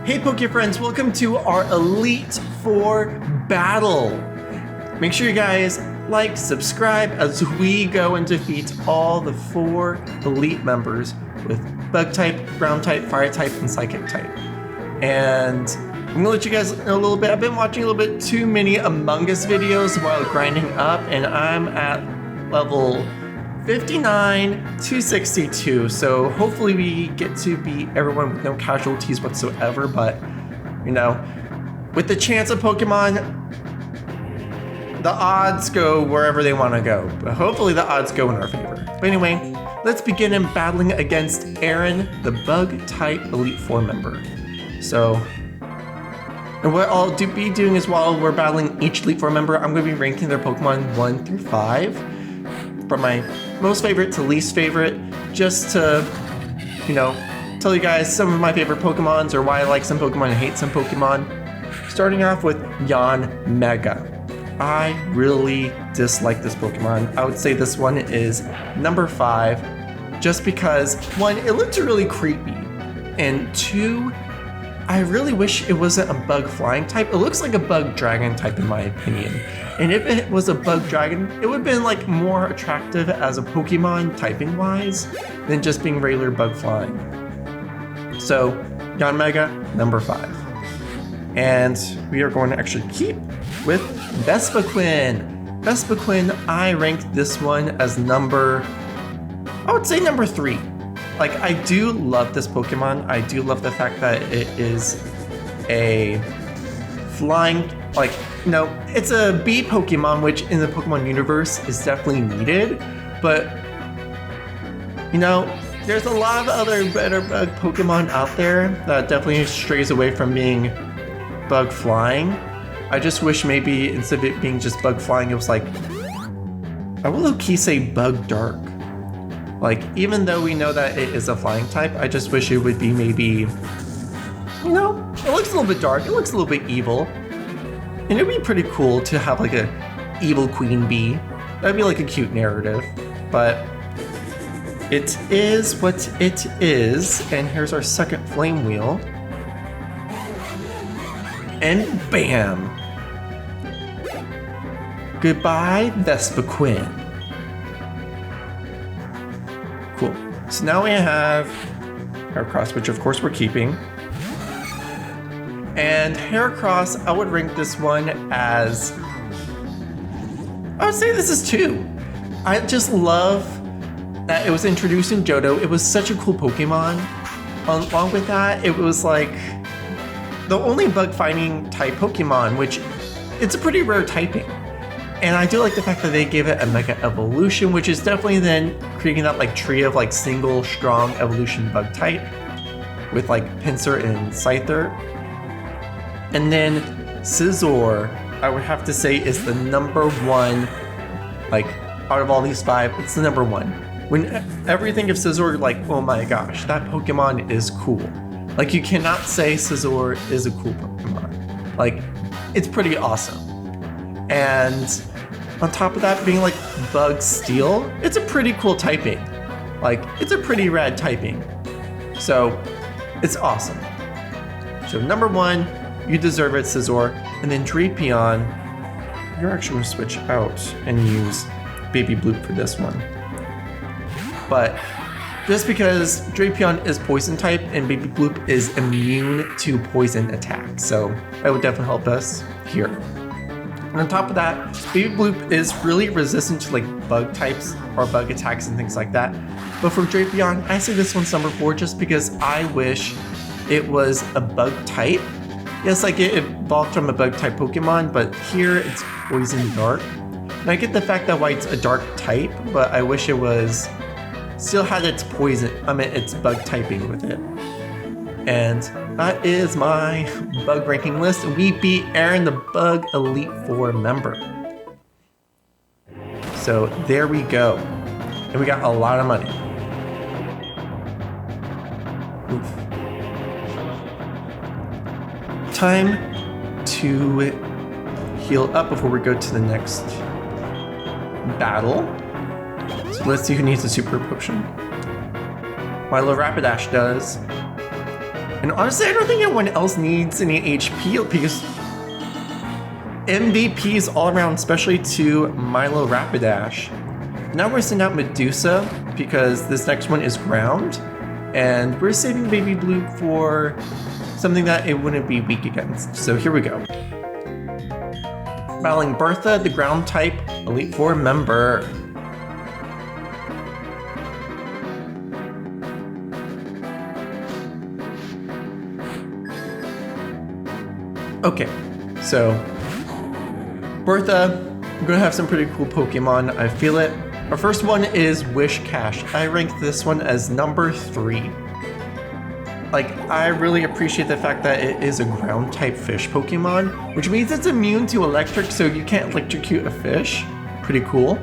Hey Poke friends, welcome to our Elite Four battle. Make sure you guys like, subscribe as we go and defeat all the 4 Elite members with Bug type, Ground type, Fire type, and Psychic type. And I'm gonna let you guys know a little bit. I've been watching a little bit too many Among Us videos while grinding up, and I'm at level 59 to 62, so hopefully we get to beat everyone with no casualties whatsoever. But you know, with the chance of Pokemon, the odds go wherever they want to go, but hopefully the odds go in our favor. But anyway, let's begin in battling against Aaron, the Bug type Elite Four member. So, and what I'll be doing is, while we're battling each Elite Four member, I'm going to be ranking their Pokemon 1 through 5. From my most favorite to least favorite, just to, you know, tell you guys some of my favorite Pokemons or why I like some Pokemon and hate some Pokemon. Starting off with Yanmega. I really dislike this Pokemon. I would say this one is number 5, just because 1, it looked really creepy, and 2, I really wish it wasn't a bug flying type. It looks like a bug dragon type in my opinion. And if it was a bug dragon, it would have been like more attractive as a Pokemon typing wise than just being regular bug flying. So Yanmega, number 5. And we are going to actually keep with Vespiquen. Vespiquen, I ranked this one as number 3. Like, I do love this Pokemon. I do love the fact that it is a flying, like, you know, it's a bee Pokemon, which in the Pokemon universe is definitely needed. But, you know, there's a lot of other better bug Pokemon out there that definitely strays away from being bug flying. I just wish maybe instead of it being just bug flying, it was like, I will low-key say bug dark. Like, even though we know that it is a flying type, I just wish it would be maybe, you know, it looks a little bit dark, it looks a little bit evil. And it'd be pretty cool to have like a evil queen bee. That'd be like a cute narrative. But it is what it is. And here's our second flame wheel. And bam! Goodbye, Vespiquen. Cool. So now we have Heracross, which of course we're keeping. And Heracross, I would rank this one as, I would say this is 2. I just love that it was introduced in Johto. It was such a cool Pokemon. Along with that, it was like the only bug fighting type Pokemon, which it's a pretty rare typing. And I do like the fact that they gave it a Mega Evolution, which is definitely then creating that like tree of like single strong evolution bug type with like Pinsir and Scyther. And then Scizor, I would have to say, is the number 1, like out of all these 5, it's the number 1. Whenever you think of Scizor, like, oh my gosh, that Pokemon is cool. Like, you cannot say Scizor is a cool Pokemon. Like, it's pretty awesome. And on top of that, being like Bug Steel, it's a pretty cool typing. Like, it's a pretty rad typing. So, it's awesome. So, number 1, you deserve it, Scizor. And then Drapion, you're actually going to switch out and use Baby Bloop for this one. But just because Drapion is poison type and Baby Bloop is immune to poison attacks, so that would definitely help us here. And on top of that, Baby Bloop is really resistant to like bug types or bug attacks and things like that. But for Drapion, I say this one's number 4 just because I wish it was a bug type. Yes, like it evolved from a bug type Pokemon, but here it's poison dark. And I get the fact that it's a dark type, but I wish it was still had its its bug typing with it. And that is my bug ranking list. We beat Aaron, the Bug Elite Four member. So there we go. And we got a lot of money. Oof. Time to heal up before we go to the next battle. So let's see who needs a super potion. Milo Rapidash does. And honestly, I don't think anyone else needs any HP because MVPs all around, especially to Milo Rapidash. Now we're sending out Medusa because this next one is ground. And we're saving Baby Blue for something that it wouldn't be weak against. So here we go. Battling Bertha, the ground type Elite Four member. Okay, so Bertha, I'm gonna have some pretty cool Pokemon, I feel it. Our first one is Wish Cash. I ranked this one as number 3. Like, I really appreciate the fact that it is a ground type fish Pokemon, which means it's immune to electric, so you can't electrocute a fish. Pretty cool.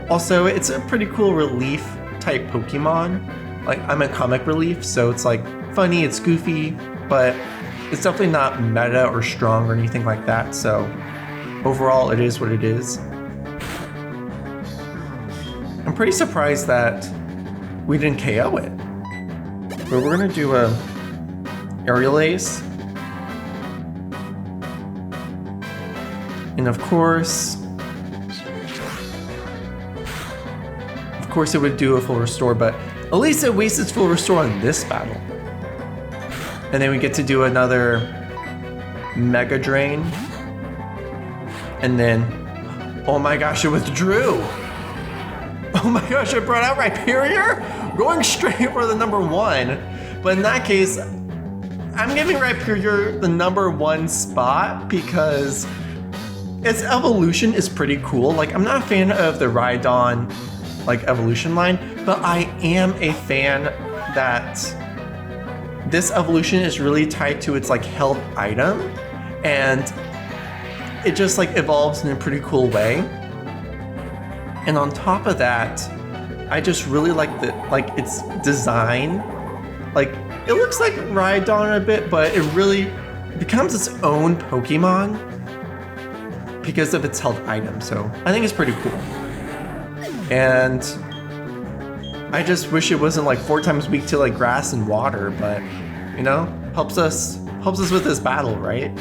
Also, it's a pretty cool relief type Pokemon. Like, I'm a comic relief, so it's like funny, it's goofy, but it's definitely not meta or strong or anything like that, so overall it is what it is. I'm pretty surprised that we didn't KO it. But we're gonna do a Aerial Ace. And of course it would do a full restore, but at least it wastes its full restore on this battle. And then we get to do another Mega Drain. And then, oh my gosh, it withdrew. Oh my gosh, it brought out Rhyperior? Going straight for the number 1. But in that case, I'm giving Rhyperior the number 1 spot because its evolution is pretty cool. Like, I'm not a fan of the Rhydon like evolution line, but I am a fan that this evolution is really tied to its like held item, and it just like evolves in a pretty cool way. And on top of that, I just really like its design. Like, it looks like Rhydon a bit, but it really becomes its own Pokemon because of its held item. So I think it's pretty cool. And I just wish it wasn't like 4 times weak to like grass and water, but you know, helps us with this battle, right?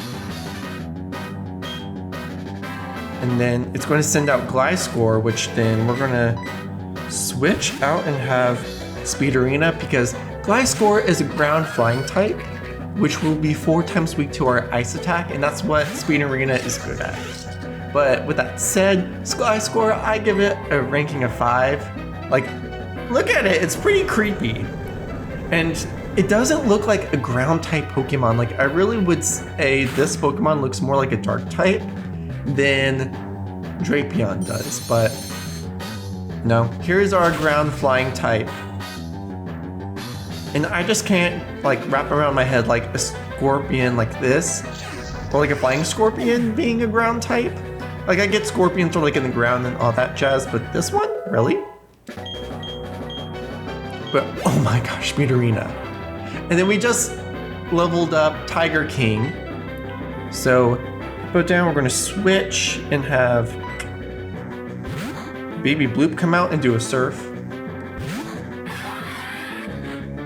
And then it's going to send out Gliscor, which then we're going to switch out and have Speedorina because Gliscor is a ground flying type, which will be 4 times weak to our ice attack, and that's what Speedorina is good at. But with that said, Gliscor, I give it a ranking of 5. Like, look at it, it's pretty creepy. And it doesn't look like a ground type Pokemon. Like, I really would say this Pokemon looks more like a dark type than Drapion does, but no. Here's our ground flying type. And I just can't like wrap around my head like a Scorpion like this, or like a flying Scorpion being a ground type. Like, I get Scorpions are like in the ground and all that jazz, but this one? Really? But oh my gosh, Speedorina. And then we just leveled up Tiger King. So put down, we're gonna switch and have Baby Bloop come out and do a surf.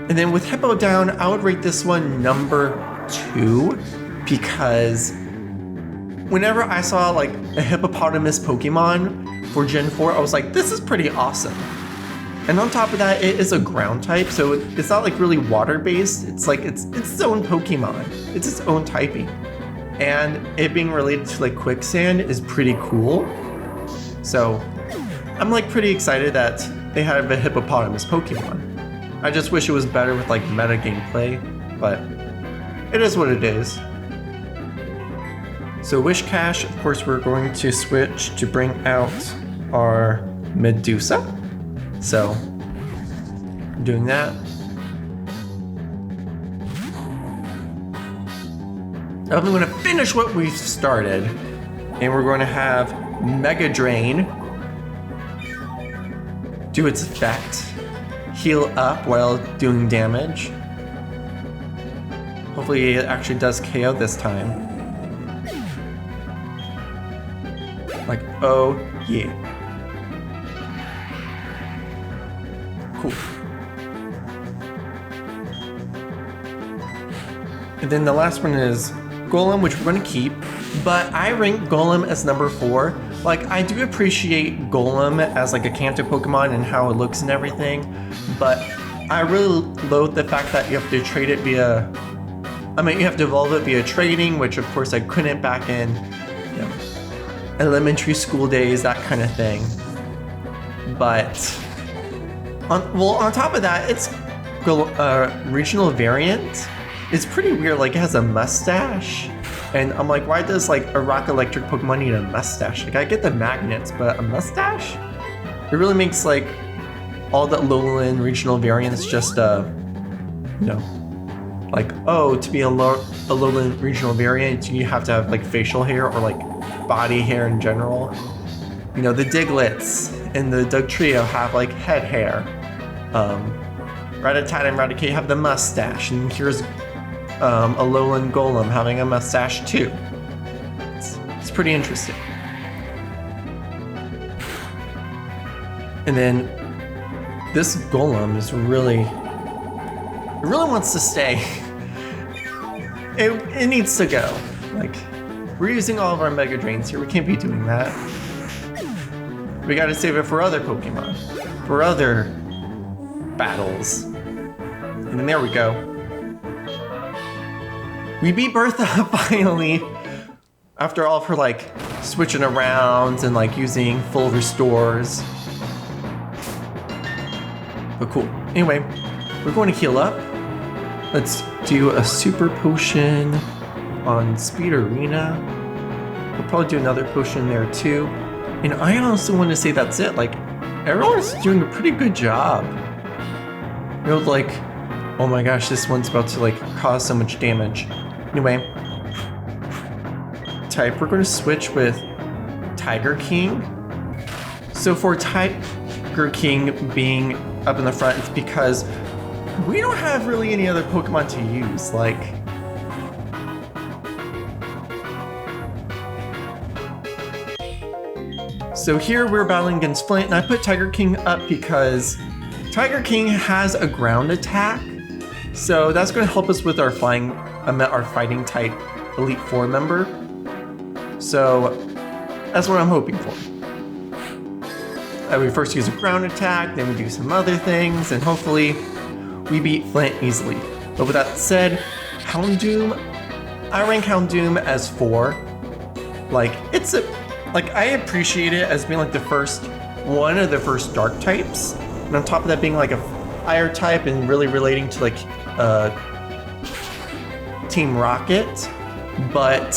And then with Hippo down, I would rate this one number 2 because whenever I saw like a hippopotamus Pokemon for Gen 4, I was like, this is pretty awesome. And on top of that, it is a ground type, so it's not like really water-based. It's like it's its own Pokemon. It's its own typing. And it being related to like quicksand is pretty cool. So I'm like pretty excited that they have a hippopotamus Pokemon. I just wish it was better with like meta gameplay, but it is what it is. So Wish Cash, of course, we're going to switch to bring out our Medusa. So doing that. Now we're going to finish what we've started, and we're going to have Mega Drain do its effect, heal up while doing damage. Hopefully it actually does KO this time. Like, oh yeah. Cool. And then the last one is Golem, which we're going to keep. But I rank Golem as number 4. Like, I do appreciate Golem as like a Kanto Pokemon and how it looks and everything. But I really loathe the fact that you have to trade it via... you have to evolve it via trading, which of course I couldn't back in, you know, elementary school days, that kind of thing. But, on top of that, it's regional variant. It's pretty weird, like it has a mustache. And I'm like, why does like a rock electric Pokemon need a mustache? Like I get the magnets, but a mustache? It really makes like all the lowland regional variants just, you know, like, oh, to be a lowland regional variant, you have to have like facial hair or like body hair in general. You know, the Diglets and the Dugtrio have like head hair. Rattata and Raticate have the mustache, and here's a lowland Golem having a mustache too. It's pretty interesting. And then this Golem is really, it really wants to stay. It needs to go. Like, we're using all of our Mega Drains here. We can't be doing that. We gotta save it for other Pokemon, for other battles. And then there we go. We beat Bertha finally, after all of her like switching around and like using full restores. But cool. Anyway, we're going to heal up. Let's do a super potion on Speed Arena. We'll probably do another potion there too. And I also want to say that's it. Like, everyone's doing a pretty good job. You know, like, oh my gosh, this one's about to like cause so much damage. Anyway, type, we're going to switch with Tiger King. So for Tiger King being up in the front, it's because we don't have really any other Pokemon to use. Like, so here we're battling against Flint, and I put Tiger King up because Tiger King has a ground attack. So that's going to help us with our fighting type Elite Four member. So that's what I'm hoping for. We first use a ground attack, then we do some other things, and hopefully we beat Flint easily. But with that said, Houndoom, I rank Houndoom as 4. Like, I appreciate it as being like one of the first dark types. And on top of that being like a fire type and really relating to like Team Rocket. But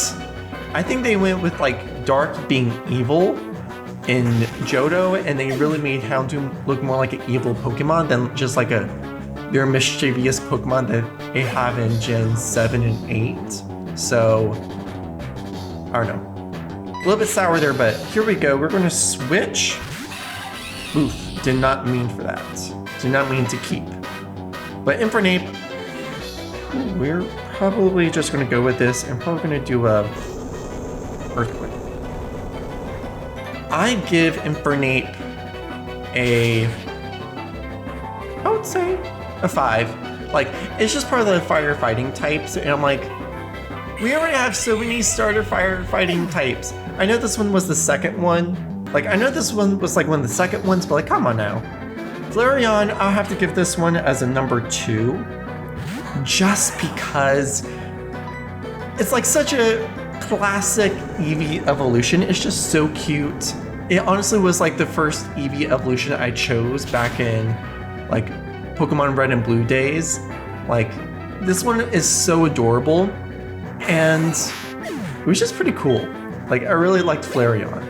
I think they went with like dark being evil in Johto, and they really made Houndoom look more like an evil Pokemon than just like their mischievous Pokemon that they have in Gen 7 and 8. So, I don't know. A little bit sour there, but here we go. We're going to switch. Oof, did not mean for that. Did not mean to keep. But Infernape, we're probably just going to go with this and probably going to do a Earthquake. I give Infernape I would say a 5. Like, it's just part of the firefighting types, and I'm like, we already have so many starter firefighting types. I know this one was the second one. Like, I know this one was like one of the second ones, but like, come on now. Flareon, I'll have to give this one as a number 2. Just because it's like such a classic Eevee evolution. It's just so cute. It honestly was like the first Eevee evolution I chose back in like Pokemon Red and Blue days. Like, this one is so adorable, and it was just pretty cool. Like, I really liked Flareon.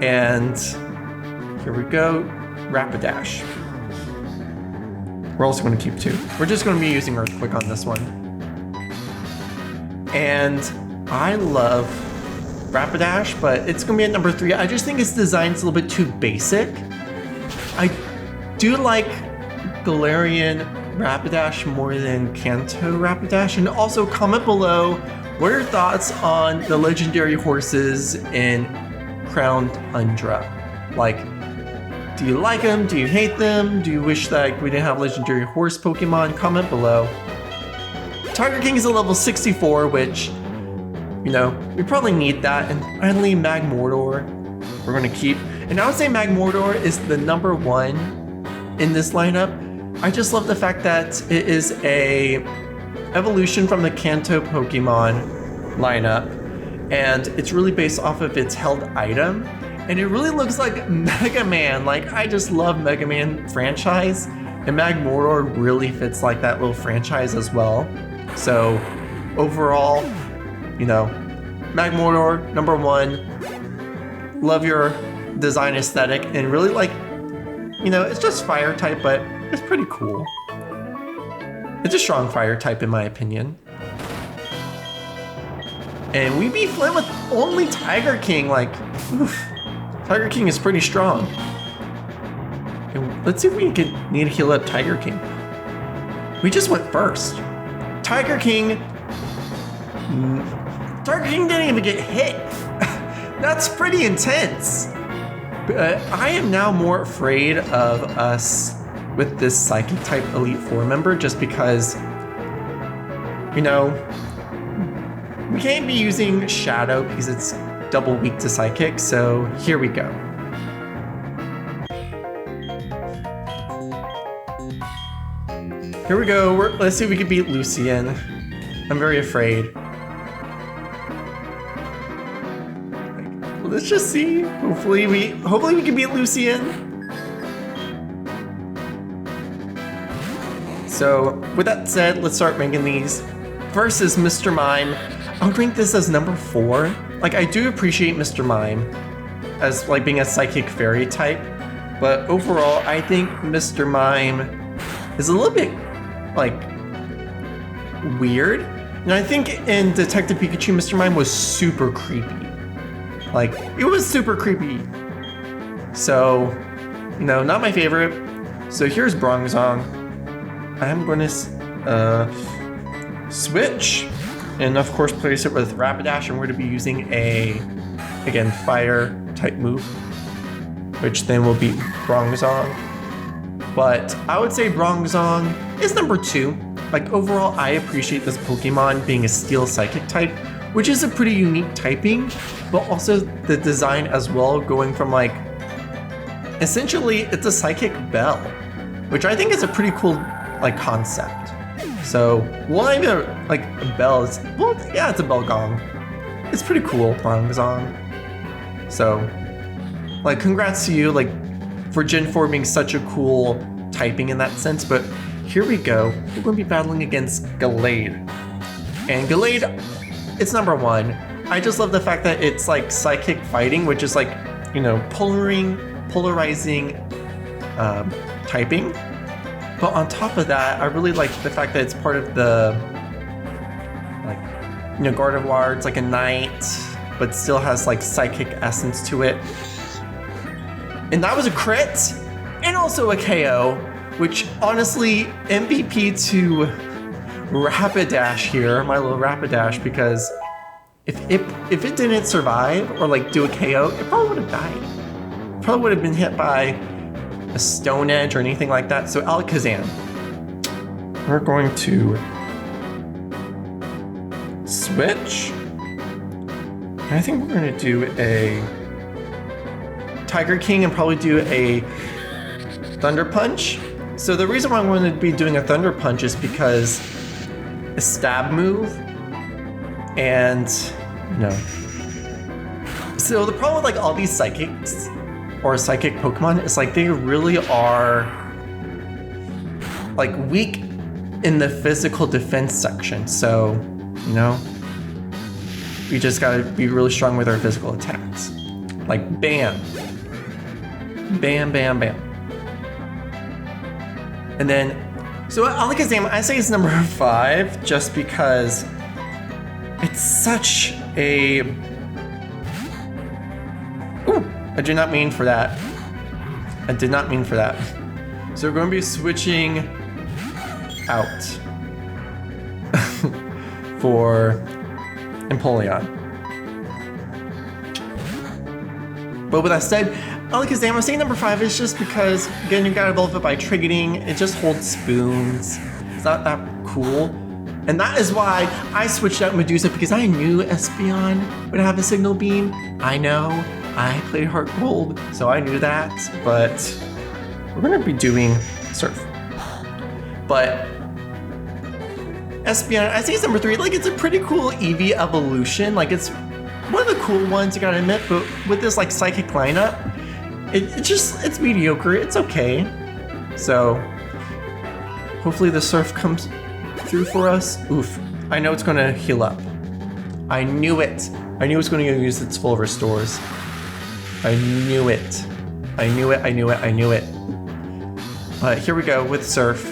And here we go, Rapidash. We're also going to keep 2. We're just going to be using Earthquake on this one. And I love Rapidash, but it's going to be at number 3. I just think its design's a little bit too basic. I do like Galarian Rapidash more than Kanto Rapidash. And also comment below, what are your thoughts on the legendary horses in Crown Tundra? Like, do you like them? Do you hate them? Do you wish that we didn't have legendary horse Pokemon? Comment below. Tiger King is a level 64, which, you know, we probably need that. And finally, Magmortar, we're going to keep. And I would say Magmortar is the number 1 in this lineup. I just love the fact that it is a evolution from the Kanto Pokemon lineup, and it's really based off of its held item, and it really looks like Mega Man. Like, I just love Mega Man franchise, and Magmortar really fits like that little franchise as well. So overall, you know, Magmortar, number 1. Love your design aesthetic, and really like, you know, it's just fire type, but it's pretty cool. It's a strong fire type in my opinion. And we beat Flint with only Tiger King. Like, oof, Tiger King is pretty strong. And let's see if we need to heal up Tiger King. We just went first. Tiger King didn't even get hit. That's pretty intense. But I am now more afraid of us with this Psychic type Elite Four member, just because, you know, we can't be using Shadow because it's double weak to Psychic, so here we go. Here we go, let's see if we can beat Lucian. I'm very afraid. Let's just see. Hopefully we can beat Lucian. So with that said, let's start ranking these. First is Mr. Mime. I'll rank this as number 4. Like, I do appreciate Mr. Mime as like being a psychic fairy type, but overall I think Mr. Mime is a little bit like weird. And I think in Detective Pikachu, Mr. Mime was super creepy. Like, it was super creepy. So, you know, not my favorite. So here's Bronzong. I'm going to switch, and of course place it with Rapidash, and we're going to be using a, again, fire type move, which then will be Bronzong. But I would say Bronzong is number 2. Like, overall, I appreciate this Pokemon being a Steel Psychic type, which is a pretty unique typing, but also the design as well, going from like, essentially it's a Psychic Bell, which I think is a pretty cool like concept. So, well, I mean, like a bell is, well, yeah, it's a bell gong. It's pretty cool, Bronzong. So, like, congrats to you, like, for Gen 4 being such a cool typing in that sense. But here we go. We're going to be battling against Gallade. And Gallade, it's number 1. I just love the fact that it's like psychic fighting, which is like, you know, polarizing typing. But on top of that, I really like the fact that it's part of the, like, you know, Gardevoir. It's like a knight, but still has like psychic essence to it. And that was a crit, and also a KO, which honestly, MVP to Rapidash here, my little Rapidash, because if it didn't survive or like do a KO, it probably would have died. Probably would have been hit by a Stone Edge or anything like that. So Alakazam, we're going to switch. And I think we're going to do a Tiger King and probably do a Thunder Punch. So the reason why I'm going to be doing a Thunder Punch is because a stab move, and you know. So the problem with like all these psychics or psychic Pokemon is like they really are like weak in the physical defense section. So, you know, we just gotta be really strong with our physical attacks. Like bam, bam, bam, bam. And then, so Alakazam, I say it's number 5 just because it's such a, ooh, I did not mean for that. I did not mean for that. So we're going to be switching out for Empoleon. But with that said, Alakazam, I'm saying number 5 is just because, again, you gotta evolve it by triggering. It just holds spoons. It's not that cool. And that is why I switched out Medusa, because I knew Espeon would have a signal beam. I know, I played Heart Gold, so I knew that, but we're gonna be doing Surf. But Espeon, I think it's number 3. Like, it's a pretty cool Eevee evolution. Like, it's one of the cool ones, you gotta admit, but with this like psychic lineup, it's mediocre, it's okay. So hopefully the Surf comes through for us. Oof, I know it's gonna heal up. I knew it. I knew it's gonna use its full restores. I knew it. I knew it, I knew it, I knew it. Here we go with Surf.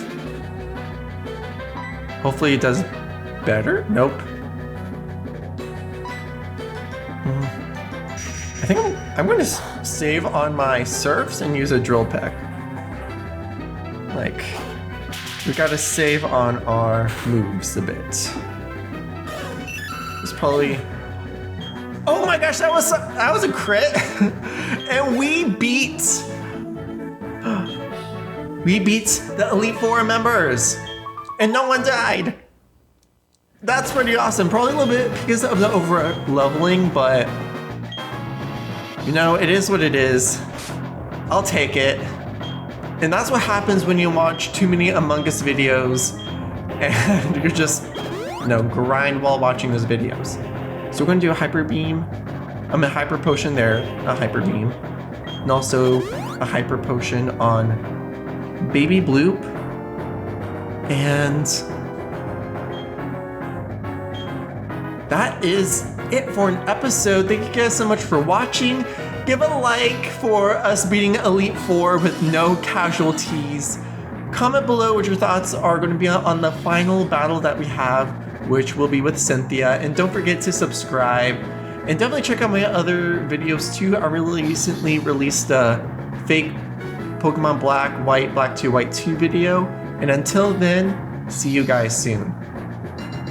Hopefully it does better. Nope. I think I'm going to save on my Surfs and use a Drill Peck. Like, we got to save on our moves a bit. It's probably... Oh my gosh, that was a crit. And we beat the Elite Four members. And no one died. That's pretty awesome. Probably a little bit because of the over leveling, but you know, it is what it is. I'll take it. And that's what happens when you watch too many Among Us videos and you're just, you know, grind while watching those videos. So we're gonna do a Hyper Beam. I'm a Hyper Potion there, a Hyper Beam. And also a Hyper Potion on Baby Bloop. And that is it for an episode. Thank you guys so much for watching. Give a like for us beating Elite Four with no casualties. Comment below what your thoughts are going to be on the final battle that we have, which will be with Cynthia. And don't forget to subscribe. And definitely check out my other videos too. I really recently released a fake Pokemon Black, White, Black 2, White 2 video. And until then, see you guys soon.